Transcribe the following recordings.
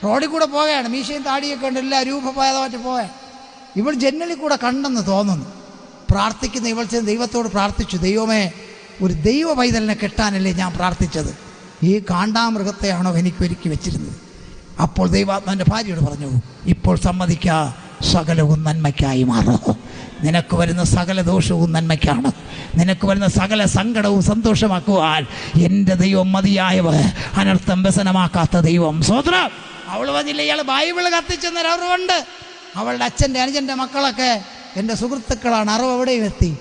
റോഡിൽ കൂടെ പോവുകയാണ്, മീശയും താടിയൊക്കെ ഉണ്ട്, എല്ലാം രൂപഭേദമായിട്ട് പോകാൻ. ഇവൾ ജനലിൽ കൂടെ കണ്ടെന്ന് തോന്നുന്നു. പ്രാർത്ഥിക്കുന്ന ഇവൾ ചെന്ന് ദൈവത്തോട് പ്രാർത്ഥിച്ചു, ദൈവമേ, ഒരു ദൈവ പൈതലിനെ കെട്ടാനല്ലേ ഞാൻ പ്രാർത്ഥിച്ചത്, ഈ കാണ്ടാമൃഗത്തെയാണോ എനിക്ക് ഒരുക്കി വെച്ചിരുന്നത്? അപ്പോൾ ദൈവാത്മാവിൻ്റെ ഭാര്യയോട് പറഞ്ഞു, ഇപ്പോൾ സമ്മതിക്കുക, സകലവും നന്മയ്ക്കായി മാറും. നിനക്ക് വരുന്ന സകല ദോഷവും നന്മയ്ക്കാണ്. നിനക്ക് വരുന്ന സകല സങ്കടവും സന്തോഷമാക്കുവാൻ എൻ്റെ ദൈവം മതിയായവ, അനർത്ഥം വ്യസനമാക്കാത്ത ദൈവം. സ്വതന്ത്രം. അവൾ പറഞ്ഞില്ല, ഇയാൾ ബൈബിൾ കത്തിച്ചെന്നൊരു അറിവുണ്ട്. അവളുടെ അച്ഛൻ്റെ അനുജൻ്റെ മക്കളൊക്കെ എൻ്റെ സുഹൃത്തുക്കളാണ്, അറിവ് എവിടെയും എത്തി.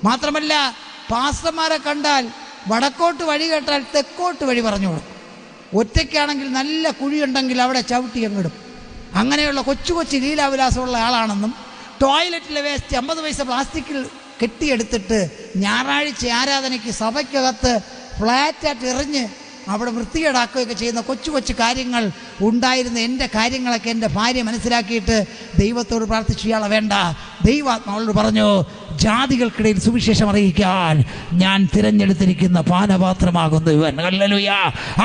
മാത്രമല്ല, പാസ്റ്റർമാരെ കണ്ടാൽ വടക്കോട്ട് വഴി കേട്ടാൽ തെക്കോട്ട് വഴി പറഞ്ഞു കൊടുക്കും. ഒറ്റയ്ക്കാണെങ്കിൽ നല്ല കുഴിയുണ്ടെങ്കിൽ അവിടെ ചവിട്ടി അങ്ങിടും. അങ്ങനെയുള്ള കൊച്ചു കൊച്ചു ലീലാവിലാസമുള്ള ആളാണെന്നും ടോയ്ലറ്റിലെ വേസ്റ്റ് 50 പൈസ പ്ലാസ്റ്റിക്കിൽ കെട്ടിയെടുത്തിട്ട് ഞായറാഴ്ച ആരാധനയ്ക്ക് സഭയ്ക്കകത്ത് ഫ്ലാറ്റായിട്ട് എറിഞ്ഞ് അവിടെ വൃത്തികേടാക്കുകയൊക്കെ ചെയ്യുന്ന കൊച്ചു കൊച്ചു കാര്യങ്ങൾ ഉണ്ടായിരുന്ന എൻ്റെ കാര്യങ്ങളൊക്കെ എൻ്റെ ഭാര്യ മനസ്സിലാക്കിയിട്ട് ദൈവത്തോട് പ്രാർത്ഥിച്ചു, ഇയാളെ വേണ്ട. ദൈവാത്മാവോട് പറഞ്ഞു, ജാതികൾക്കിടയിൽ സുവിശേഷം അറിയിക്കാൻ ഞാൻ തിരഞ്ഞെടുത്തിരിക്കുന്ന പാനപാത്രമാകുന്നു ഇവൻ. ഹല്ലേലൂയ.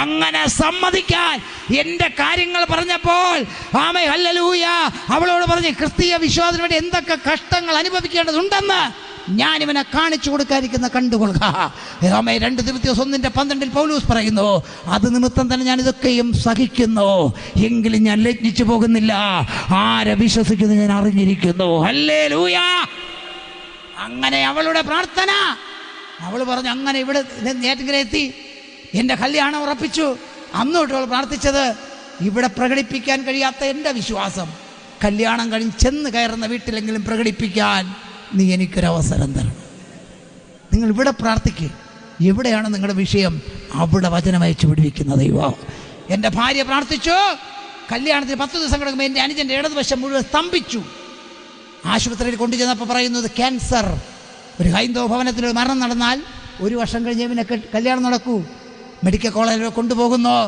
അങ്ങനെ സമ്മതിക്കാൻ എൻ്റെ കാര്യങ്ങൾ പറഞ്ഞപ്പോൾ ആമേ ഹല്ലേലൂയ, അവളോട് പറഞ്ഞു, ക്രിസ്തീയ വിശ്വാസത്തിന് വേണ്ടി എന്തൊക്കെ കഷ്ടങ്ങൾ അനുഭവിക്കേണ്ടതുണ്ടെന്ന് ഞാൻ ഇവനെ കാണിച്ചു കൊടുക്കാതിരിക്കുന്ന കണ്ടുകൊള്ളുക. 2 തിമോഥെയോസ് 1:12 പൗലോസ് പറയുന്നു, അത് നിമിത്തം തന്നെ ഞാൻ ഇതൊക്കെയും സഹിക്കുന്നു, എങ്കിലും ഞാൻ ലജ്ജിച്ചു പോകുന്നില്ല, ആരെ വിശ്വസിക്കുന്നു ഞാൻ അറിഞ്ഞിരിക്കുന്നു. ഹല്ലേലൂയ. അങ്ങനെ അവളുടെ പ്രാർത്ഥന, അവൾ പറഞ്ഞു, അങ്ങനെ ഇവിടെ നേറ്റിങ്ങനെ എത്തി, എൻ്റെ കല്യാണം ഉറപ്പിച്ചു. അന്നോട്ട് അവൾ പ്രാർത്ഥിച്ചത്, ഇവിടെ പ്രകടിപ്പിക്കാൻ കഴിയാത്ത എൻ്റെ വിശ്വാസം കല്യാണം കഴിഞ്ഞ് ചെന്ന് കയറുന്ന വീട്ടിലെങ്കിലും പ്രകടിപ്പിക്കാൻ നീ എനിക്കൊരവസരം തരണം. നിങ്ങൾ ഇവിടെ പ്രാർത്ഥിക്കുക, എവിടെയാണ് നിങ്ങളുടെ വിഷയം അവിടെ വചനം അയച്ചു പിടിപ്പിക്കുന്ന ദൈവം. എൻ്റെ ഭാര്യ പ്രാർത്ഥിച്ചു. കല്യാണത്തിന് 10 ദിവസം കിടക്കുമ്പോൾ എൻ്റെ അനുജൻ്റെ ഇടതുവശം മുഴുവൻ സ്തംഭിച്ചു. ആശുപത്രിയിൽ കൊണ്ടുചെന്നപ്പോൾ പറയുന്നത് ക്യാൻസർ. ഒരു ഹൈന്ദവ ഭവനത്തിൽ ഒരു മരണം നടന്നാൽ 1 വർഷം കഴിഞ്ഞ് പിന്നെ കല്യാണം നടക്കൂ. മെഡിക്കൽ കോളേജിൽ കൊണ്ടുപോകുന്നു.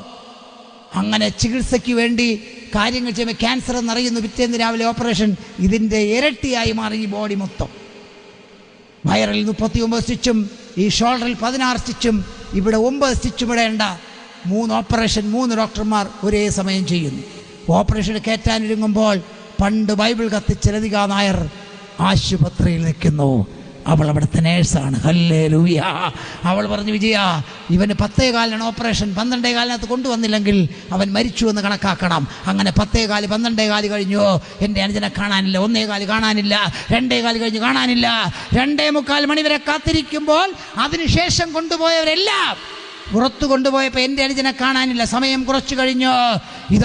അങ്ങനെ ചികിത്സയ്ക്ക് വേണ്ടി കാര്യങ്ങൾ ചെയ്യുമ്പോൾ ക്യാൻസർ എന്നറിയുന്നു. പിറ്റേന്ന് രാവിലെ ഓപ്പറേഷൻ. ഇതിൻ്റെ ഇരട്ടിയായി മാറി ഈ ബോഡി മൊത്തം. വയറിൽ 39 സ്റ്റിച്ചും ഈ ഷോൾഡറിൽ 16 സ്റ്റിച്ചും ഇവിടെ 9 സ്റ്റിച്ചും ഇടേണ്ട 3 ഓപ്പറേഷൻ 3 ഡോക്ടർമാർ ഒരേ സമയം ചെയ്യുന്നു. ഓപ്പറേഷൻ കയറ്റാനൊരുങ്ങുമ്പോൾ പണ്ട് ബൈബിൾ കത്തിച്ച ലതിക നായർ ആശുപത്രിയിൽ നിൽക്കുന്നു. അവൾ അവിടുത്തെ നേഴ്സാണ്. ഹല്ലേലൂയ. അവൾ പറഞ്ഞു, വിജയ, ഇവന് 10:15 ഓപ്പറേഷൻ, 12:15 കൊണ്ടുവന്നില്ലെങ്കിൽ അവൻ മരിച്ചു എന്ന് കണക്കാക്കണം. അങ്ങനെ 10:15 12:15 കഴിഞ്ഞു. എൻ്റെ അനുജനെ കാണാനില്ല. 1:15 കാണാനില്ല. 2:15 കഴിഞ്ഞ് കാണാനില്ല. 2:45 മണി വരെ കാത്തിരിക്കുമ്പോൾ അതിനുശേഷം കൊണ്ടുപോയവരെല്ലാം പുറത്തു കൊണ്ടുപോയപ്പോൾ എൻ്റെ അനുജനെ കാണാനില്ല. സമയം കുറച്ചു കഴിഞ്ഞു. ഇതാ